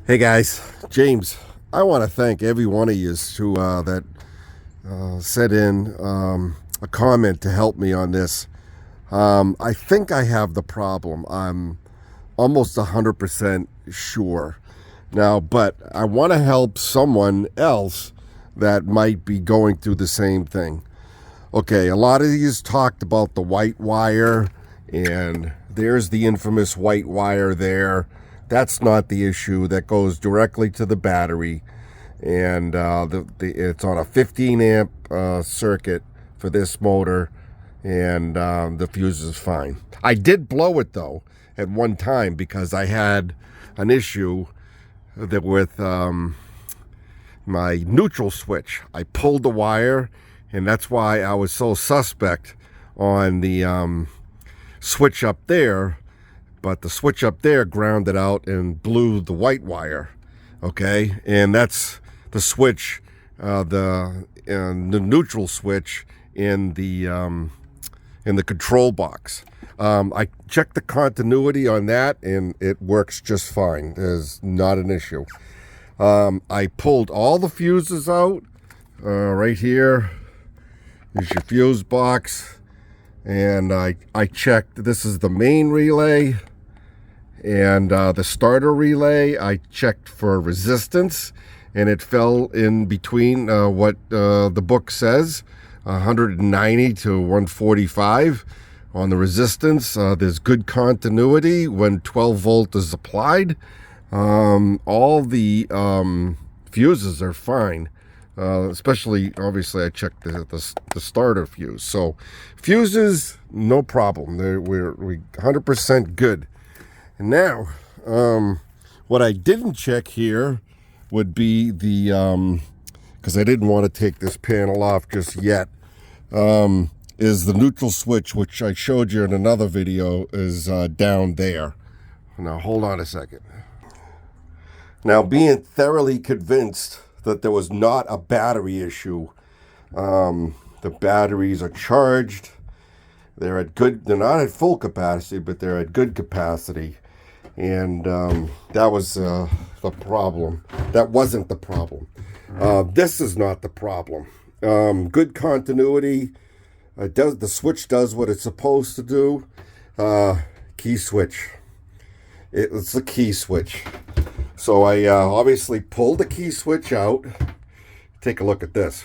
Hey guys, James. I want to thank every one of you that sent in a comment to help me on this. I think I have the problem. I'm almost 100% sure now, but I want to help someone else that might be going through the same thing. Okay, a lot of these talked about the white wire, and there's the infamous white wire there. That's not the issue. That goes directly to the battery, and it's on a 15 amp circuit for this motor, and the fuse is fine. I did blow it though at one time because I had an issue with my neutral switch. I pulled the wire, and that's why I was so suspect on the switch up there. But the switch up there grounded out and blew the white wire. Okay, and that's the switch, the neutral switch in the control box. I checked the continuity on that, and it works just fine. There's not an issue. I pulled all the fuses out. Right here is your fuse box, and I checked. This is the main relay, and the starter relay. I checked for resistance, and it fell in between what the book says, 190 to 145 on the resistance. There's good continuity when 12 volt is applied. All the fuses are fine, especially, obviously, I checked the starter fuse. So fuses, no problem. We're 100% good. And now, what I didn't check here would be the, because I didn't want to take this panel off just yet, is the neutral switch, which I showed you in another video, is down there. Now, hold on a second. Now, being thoroughly convinced that there was not a battery issue, the batteries are charged. They're not at full capacity, but they're at good capacity. And that was the problem. That wasn't the problem. This is not the problem. Good continuity. The switch does what it's supposed to do. Key switch. It's a key switch. So I obviously pulled the key switch out. Take a look at this.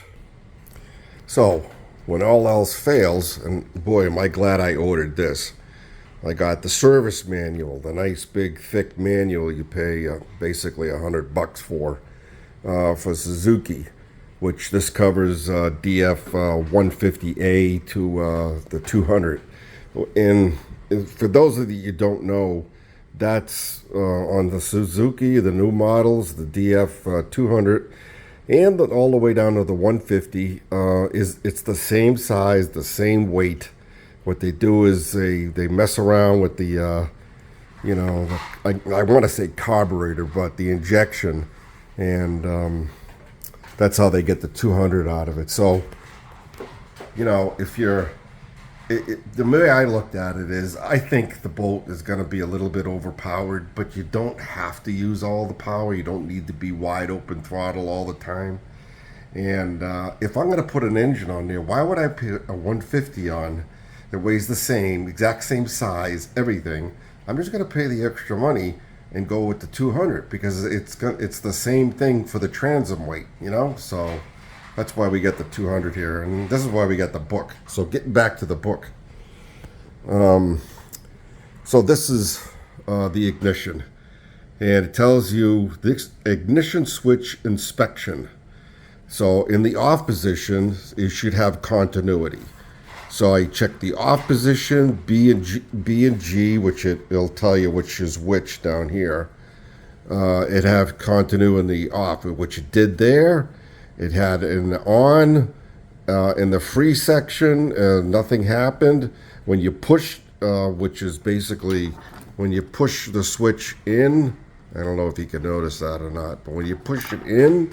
So when all else fails, and boy, am I glad I ordered this. I got the service manual, the nice big thick manual you pay basically $100 for Suzuki, which this covers DF 150A to the 200. And for those of you who don't know, that's on the Suzuki, the new models, the DF 200, and all the way down to the 150. It's the same size, the same weight. What they do is they mess around with the, I want to say carburetor, but the injection, and that's how they get the 200 out of it. So, if you're, the way I looked at it is, I think the bolt is going to be a little bit overpowered, but you don't have to use all the power. You don't need to be wide open throttle all the time. And if I'm going to put an engine on there, why would I put a 150 on? It weighs the same, exact same size, everything. I'm just going to pay the extra money and go with the 200 because it's the same thing for the transom weight, So that's why we get the 200 here, and this is why we got the book. So getting back to the book. So this is the ignition, and it tells you this ignition switch inspection. So in the off position, you should have continuity. So I checked the off position, B and G, which it'll tell you which is which down here. It had continuity in the off, which it did there. It had an on in the free section. Nothing happened. When you push, which is basically when you push the switch in, I don't know if you can notice that or not, but when you push it in,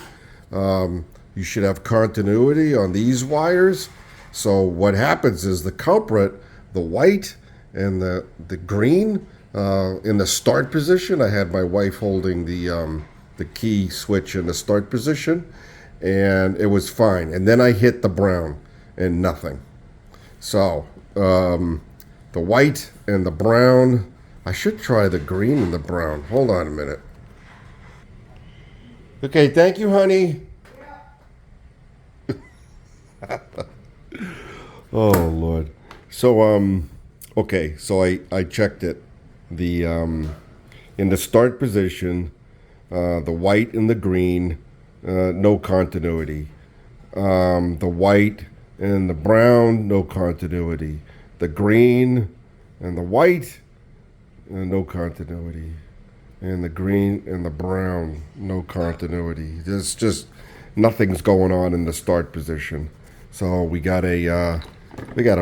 you should have continuity on these wires. So what happens is the culprit, the white and the green, in the start position, I had my wife holding the the key switch in the start position, and it was fine. And then I hit the brown and nothing. So the white and the brown. I should try the green and the brown. Hold on a minute. Okay, thank you, honey. Oh Lord. So okay, so I checked it. The in the start position, the white and the green, no continuity. The white and the brown, no continuity. The green and the white, no continuity. And the green and the brown, no continuity. There's just nothing's going on in the start position. So we got a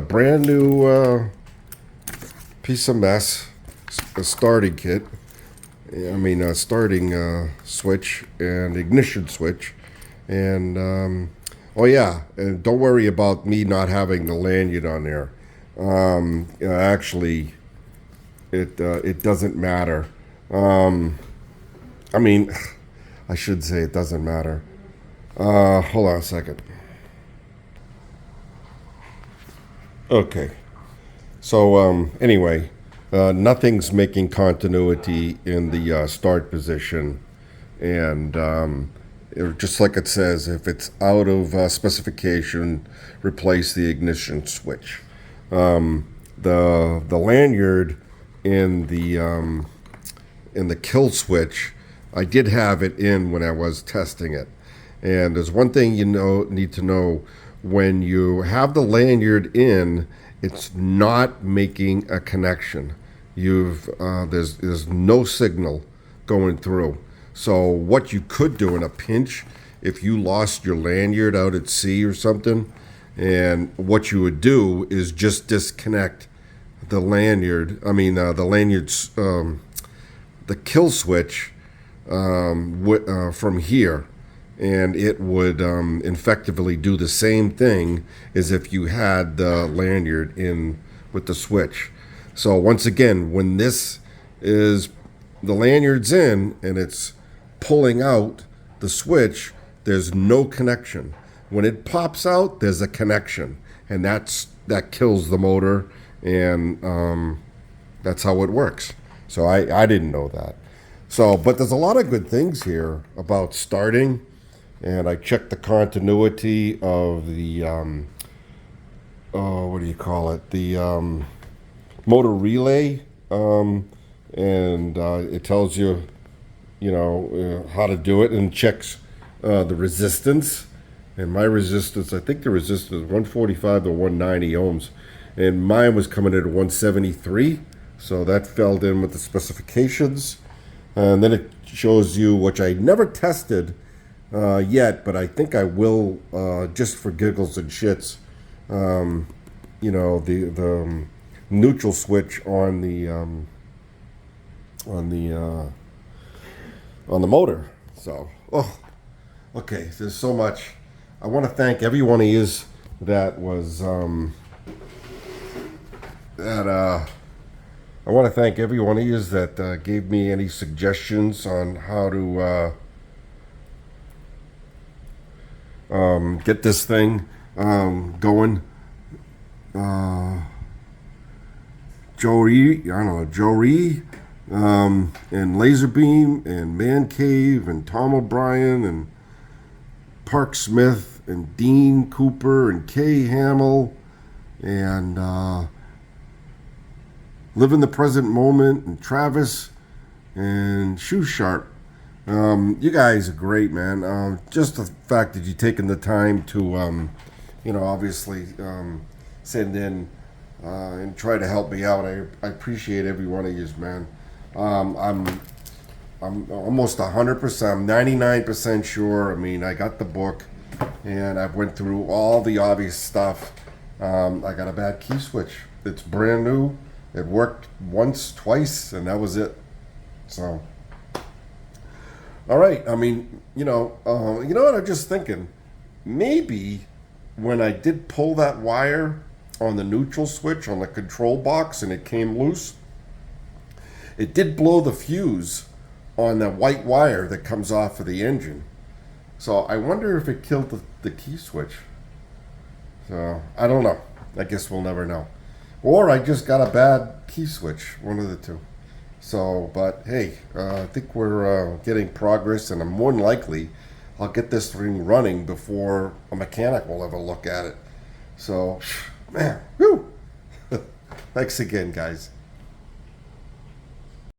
brand new piece of mess, a starting kit. I mean, a starting switch and ignition switch, and oh yeah, and don't worry about me not having the lanyard on there. Actually, it doesn't matter. I mean, I should say it doesn't matter. Hold on a second. Okay. So anyway, nothing's making continuity in the start position, and just like it says, if it's out of specification, replace the ignition switch. The lanyard in the kill switch, I did have it in when I was testing it, and there's one thing you need to know: when you have the lanyard in, it's not making a connection. There's no signal going through. So what you could do in a pinch, if you lost your lanyard out at sea or something, and what you would do is just disconnect the lanyard. I mean, the lanyard's the kill switch from here, and it would effectively do the same thing as if you had the lanyard in with the switch. So once again, when this is the lanyard's in and it's pulling out the switch, there's no connection. When it pops out, there's a connection, and that kills the motor, and that's how it works. So I didn't know that. So, but there's a lot of good things here about starting, and I checked the continuity of the what do you call it? The motor relay, and it tells you, how to do it, and checks the resistance. And my resistance, I think the resistance is 145 to 190 ohms, and mine was coming in at 173. So that fell in with the specifications. And then it shows you, which I never tested yet, but I think I will, just for giggles and shits. The neutral switch on the motor. So, okay. There's so much. I want to thank every one of you that was I want to thank every one of you that gave me any suggestions on how to get this thing going. Joey, and Laserbeam, and Man Cave, and Tom O'Brien, and Park Smith, and Dean Cooper, and Kay Hamill, and Live in the Present Moment, and Travis, and Shoe Sharp. You guys are great, man. Just the fact that you've taken the time to, obviously send in and try to help me out. I appreciate every one of you, man. I'm almost 100%. I'm 99% sure. I mean, I got the book, and I've went through all the obvious stuff. I got a bad key switch. It's brand new. It worked once, twice, and that was it. So, all right. I mean, you know what? I'm just thinking. Maybe when I did pull that wire on the neutral switch on the control box and it came loose, it did blow the fuse on the white wire that comes off of the engine. So I wonder if it killed the key switch. So I don't know. I guess we'll never know. Or I just got a bad key switch, one of the two. So, but hey, I think we're getting progress, and I'm more than likely I'll get this thing running before a mechanic will ever look at it. So, man, whew. Thanks again, guys.